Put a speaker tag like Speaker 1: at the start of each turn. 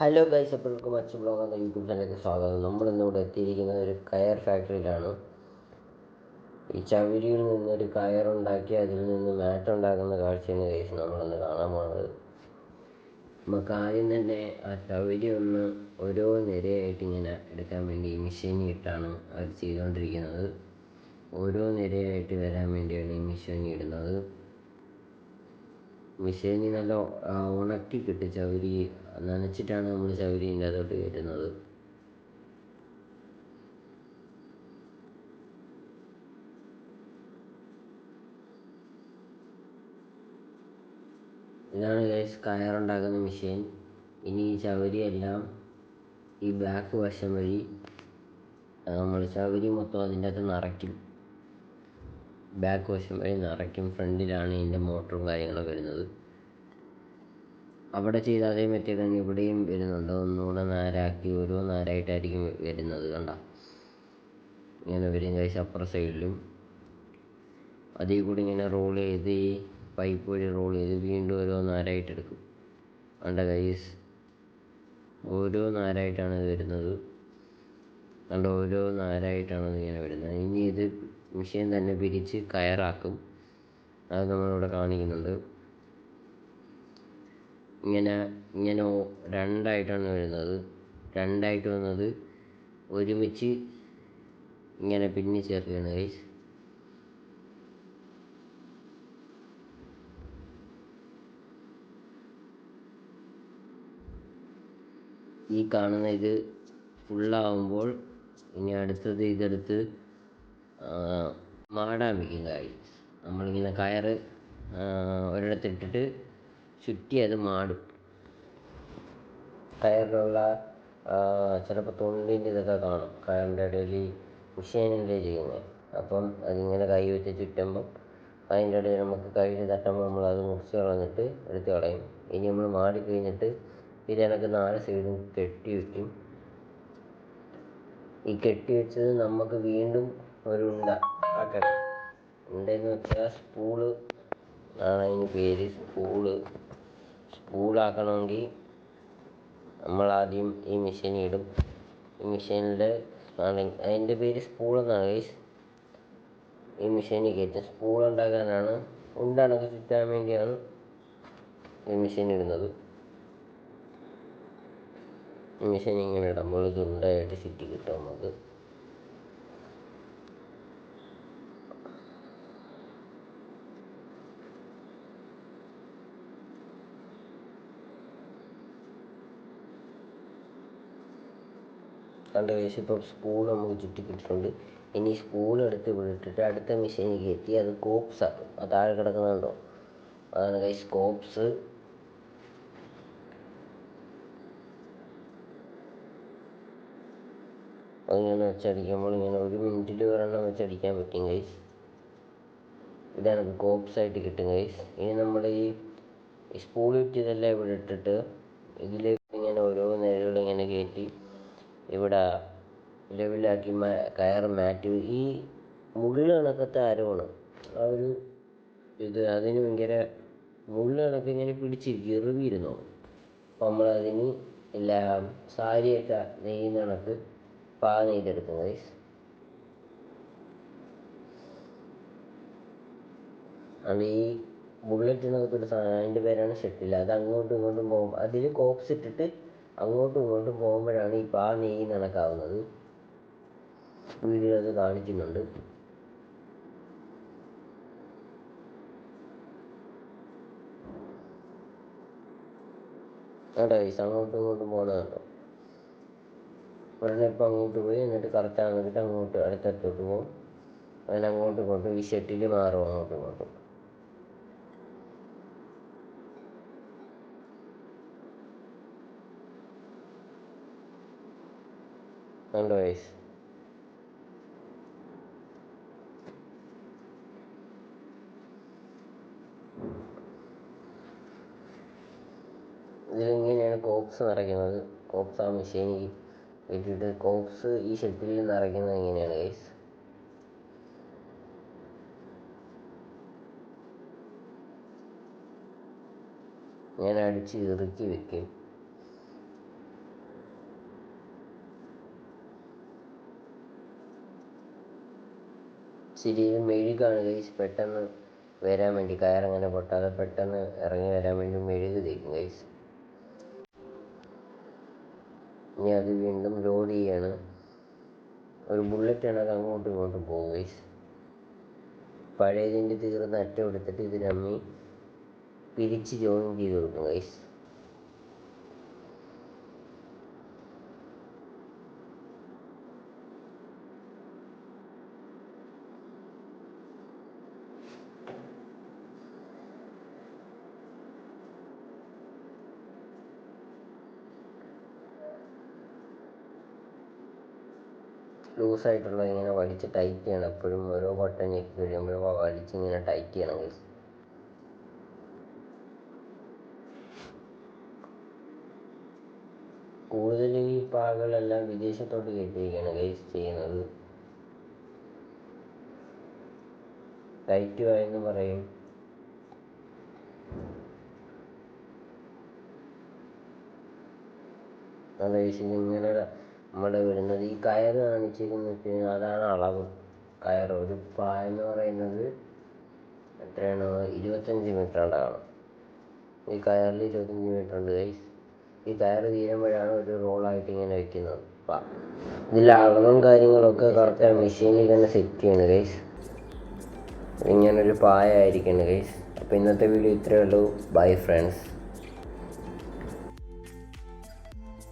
Speaker 1: Hello guys, എപ്പോഴും മച്ചു blog എന്ന യൂട്യൂബ് ചാനലിലേക്ക് സ്വാഗതം. നമ്മളിന്നിവിടെ എത്തിയിരിക്കുന്നത് ഒരു കയർ ഫാക്ടറിയിലാണ്. ഈ ചവിരിയിൽ നിന്നൊരു കയറുണ്ടാക്കി അതിൽ നിന്ന് മാറ്റ് ഉണ്ടാക്കുന്ന കാഴ്ചയാണ് ഗൈസ് നമ്മളിന്ന് കാണാൻ പോകുന്നത്. നമുക്ക് ആദ്യം തന്നെ ആ ചവിരി ഒന്ന് ഓരോ നിരയായിട്ട് ഇങ്ങനെ എടുക്കാൻ വേണ്ടി മെഷീനിൽ ഇട്ടാണ് അത് ചെയ്തുകൊണ്ടിരിക്കുന്നത്. ഓരോ നിരയായിട്ട് വരാൻ വേണ്ടിയാണ് ഈ മെഷീനിൽ ഇടുന്നത്. മെഷീനിൽ നല്ല ഉണക്കി കിട്ടും. ചവിരി നനച്ചിട്ടാണ് നമ്മൾ ചവിരീൻ്റെ അതോട്ട് കയറ്റുന്നത്. ഇതാണ് ഗൈസ് കയറുണ്ടാക്കുന്ന മെഷീൻ. ഇനി ഈ ചവിരിയെല്ലാം ഈ ബാക്ക് വശം വഴി നമ്മൾ ചവിരി മൊത്തം അതിൻ്റെ അകത്ത് നിറയ്ക്കും. ബാക്ക് വശം വഴി നിറയ്ക്കും. ഫ്രണ്ടിലാണ് ഇതിൻ്റെ മോട്ടറും കാര്യങ്ങളൊക്കെ വരുന്നത്. അവിടെ ചെയ്ത അതേ മെത്തേഡ് തന്നെ ഇവിടെയും വരുന്നുണ്ട്. ഒന്നുകൂടെ നാരാക്കി ഓരോ നാരായിട്ടായിരിക്കും വരുന്നത്. കണ്ട ഇങ്ങനെ വരും ഗൈസ്. അപ്പുറ സൈഡിലും അതിൽ കൂടി ഇങ്ങനെ റോൾ ചെയ്ത് ഈ പൈപ്പ് വഴി റോൾ ചെയ്ത് വീണ്ടും ഓരോ നാരായിട്ടെടുക്കും. കണ്ട ഗൈസ്, ഓരോ നാരായിട്ടാണ് ഇത് വരുന്നത്. കണ്ട ഓരോ നാരായിട്ടാണ് ഇങ്ങനെ വരുന്നത്. ഇനി ഇത് മെഷീൻ തന്നെ പിരിച്ച് കയറാക്കും. അത് നമ്മളിവിടെ കാണിക്കുന്നുണ്ട്. ഇങ്ങനെ ഇങ്ങനെ രണ്ടായിട്ടാണ് വരുന്നത്. രണ്ടായിട്ട് വന്നത് ഒരുമിച്ച് ഇങ്ങനെ പിന്നി ചേർക്കുകയാണ് ഗൈസ്. ഈ കാണുന്ന ഇത് ഫുള്ളാവുമ്പോൾ ഇനി അടുത്തത് ഇതെടുത്ത് മാടാൻ വയ്ക്കും ഗൈസ്. നമ്മളിങ്ങനെ കയറ് ഒരിടത്തിട്ടിട്ട് ചുറ്റി അത് മാടും. കയറിലുള്ള ചിലപ്പോൾ തൊണ്ടിൻ്റെ ഇതൊക്കെ കാണും കയറിൻ്റെ ഇടയിൽ. മെഷീനിൻ്റെ ചെയ്യുന്നത്. അപ്പം അതിങ്ങനെ കൈ വെച്ച് ചുറ്റുമ്പം അതിൻ്റെ ഇടയിൽ നമുക്ക് കയ്യിൽ തട്ടുമ്പോൾ നമ്മളത് മുറിച്ച് കളഞ്ഞിട്ട് എടുത്ത് കളയും. ഇനി നമ്മൾ മാടി കഴിഞ്ഞിട്ട് ഇത് കണക്ക് 4 സൈഡും കെട്ടി വയ്ക്കും. ഈ കെട്ടി വെച്ചത് നമുക്ക് വീണ്ടും ഒരു ഉണ്ട ആക്കണം. ഉണ്ടെന്ന് വെച്ചാൽ സ്പൂള് ആണ് അതിന് പേര്. സ്പൂളാക്കണമെങ്കിൽ നമ്മളാദ്യം ഈ മെഷീനിൽ ഇടും. ഈ മെഷീനിൽ അതിൻ്റെ പേര് സ്പൂളെന്നാണ് ഗൈസ്. ഈ മെഷീനിൽ കയറ്റും. സ്പൂളുണ്ടാക്കാനാണ്, ഉണ്ടണക്ക് ചുറ്റാൻ വേണ്ടിയാണ് ഈ മെഷീൻ ഇടുന്നത്. ഈ മെഷീൻ ഇങ്ങനെ ഇടുമ്പോൾ ഇത് ഉണ്ടായിട്ട് ചുറ്റി കിട്ടും നമുക്ക്. കണ്ട ഗൈസ്, ഇപ്പം സ്പൂൾ നമുക്ക് ചുറ്റി കിട്ടിയിട്ടുണ്ട്. ഇനി സ്പൂൾ എടുത്ത് വിട്ടിട്ട് അടുത്ത മെഷീനിൽ കയറ്റി അത് കോപ്സ് ആക്കും. അത് താഴെ കിടക്കുന്നുണ്ടോ, അതാണ് ഗൈസ് കോപ്സ്. അതിങ്ങനെ വെച്ചടിക്കുമ്പോൾ ഇങ്ങനെ 1 മിനിറ്റിൽ ഒരെണ്ണം വെച്ചടിക്കാൻ പറ്റും ഗൈസ്. ഇതാണ് കോപ്സായിട്ട് കിട്ടും ഗൈസ്. ഇനി നമ്മൾ ഈ സ്പൂൾ ചുറ്റിയതെല്ലാം ഇവിടെ ഇട്ടിട്ട് ഇതിലേക്ക് ഇങ്ങനെ ഓരോ നിരകൾ ഇങ്ങനെ കയറ്റി ഇവിടെ ലെവലാക്കി കയറ് മാറ്റി. ഈ മുള്ള് കണക്കത്തെ അരവാണ് ആ ഒരു ഇത്. അതിന് ഭയങ്കര മുള്ള് കണക്ക് ഇങ്ങനെ പിടിച്ചിരിക്കും, ഇറുകിയിരുന്നോ. അപ്പം നമ്മളതിന് എല്ലാം സാരിയൊക്കെ നെയ്യുന്ന കണക്ക് നെയ്തെടുക്കും ഗൈസ്. അത് ഈ ബുള്ളറ്റ് എന്നൊക്കെ സാധനം, അതിൻ്റെ പേരാണ് ഷട്ടിൽ. അത് അങ്ങോട്ടും ഇങ്ങോട്ടും പോകുമ്പോൾ അതിൽ കോപ്സ് ഇട്ടിട്ട് അങ്ങോട്ടും ഇങ്ങോട്ടും പോകുമ്പോഴാണ് ഈ നെയ്യ് കണക്കാവുന്നത്. വീഡിയോ അത് കാണിക്കുന്നുണ്ട്. കേട്ടോ ഗൈസ്, അങ്ങോട്ടും ഇങ്ങോട്ടും പോകുന്നത് കേട്ടോ. ഒരെണ്ണം ഇപ്പം അങ്ങോട്ട് പോയി എന്നിട്ട് കറക്റ്റ് ആണെന്നിട്ട് അങ്ങോട്ട് അടുത്തടുത്തോട്ട് പോകും. അങ്ങനെ അങ്ങോട്ടും ഇങ്ങോട്ടും ഈ ഷട്ടിൽ മാറും അങ്ങോട്ടും ഇങ്ങോട്ടും. കണ്ടോ ഗൈസ്. ഇതിലിങ്ങനെയാണ് കോപ്സ് നിറയ്ക്കുന്നത്. കോപ്സ് ആ മെഷീനിൽ ഇട്ടിട്ട് കോപ്സ് ഈ ഷട്ടിലിൽ നിറയ്ക്കുന്നത് ഇങ്ങനെയാണ് ഗൈസ്. ഞാൻ അടിച്ച് ഇറുക്കി വെക്കും. ഇത് മെഴുകാണ് ഗൈസ്, പെട്ടെന്ന് വരാൻ വേണ്ടി, കയറങ്ങനെ പൊട്ടാതെ പെട്ടെന്ന് ഇറങ്ങി വരാൻ വേണ്ടി മെഴുക് തേക്കും ഗൈസ്. ഇനി അത് വീണ്ടും ലോഡ് ചെയ്യാണ്. ഒരു ബുള്ളറ്റാണ്, അത് അങ്ങോട്ടും ഇങ്ങോട്ടും പോകും ഗൈസ്. പഴയതിൻ്റെ തീർന്ന അറ്റം എടുത്തിട്ട് ഇത് രമ്മി പിരിച്ച് ജോയിൻ ചെയ്ത് കൊടുക്കും ഗൈസ്. ലൂസായിട്ടുള്ള ഇങ്ങനെ വലിച്ച് ടൈറ്റ് ചെയ്യണം. എപ്പോഴും ഓരോ ബട്ടൺ ഞെക്കി കഴിയുമ്പോഴും വലിച്ച് ഇങ്ങനെ ടൈറ്റ് ചെയ്യണം ഗൈസ്. കൂടുതൽ ഈ പാകളെല്ലാം വിദേശത്തോട്ട് കയറ്റിയിരിക്കുകയാണ് ഗൈസ് ചെയ്യുന്നത്. ടൈറ്റ് വായെന്ന് പറയും. അത് ഇങ്ങനെ നമ്മുടെ വരുന്നത് ഈ കയറ് കാണിച്ചിരിക്കുന്നത് വെച്ച് കഴിഞ്ഞാൽ അതാണ് അളവ്. കയറ് ഒരു പായെന്ന് പറയുന്നത് എത്രയാണ്, 25 മീറ്റർ ഉണ്ടാകണം. ഈ കയറിൽ 25 മീറ്റർ ഉണ്ട് ഗൈസ്. ഈ കയറ് തീരുമ്പോഴാണ് ഒരു റോളായിട്ട് ഇങ്ങനെ വെക്കുന്നത്. ഇതിൽ അളവും കാര്യങ്ങളൊക്കെ കറക്റ്റ് മെഷീനിൽ തന്നെ സെറ്റ് ചെയ്യണം ഗൈസ്. ഇങ്ങനൊരു പായ ആയിരിക്കണം ഗൈസ്. അപ്പോൾ ഇന്നത്തെ വീഡിയോ ഇത്രയേ ഉള്ളൂ. Bye friends.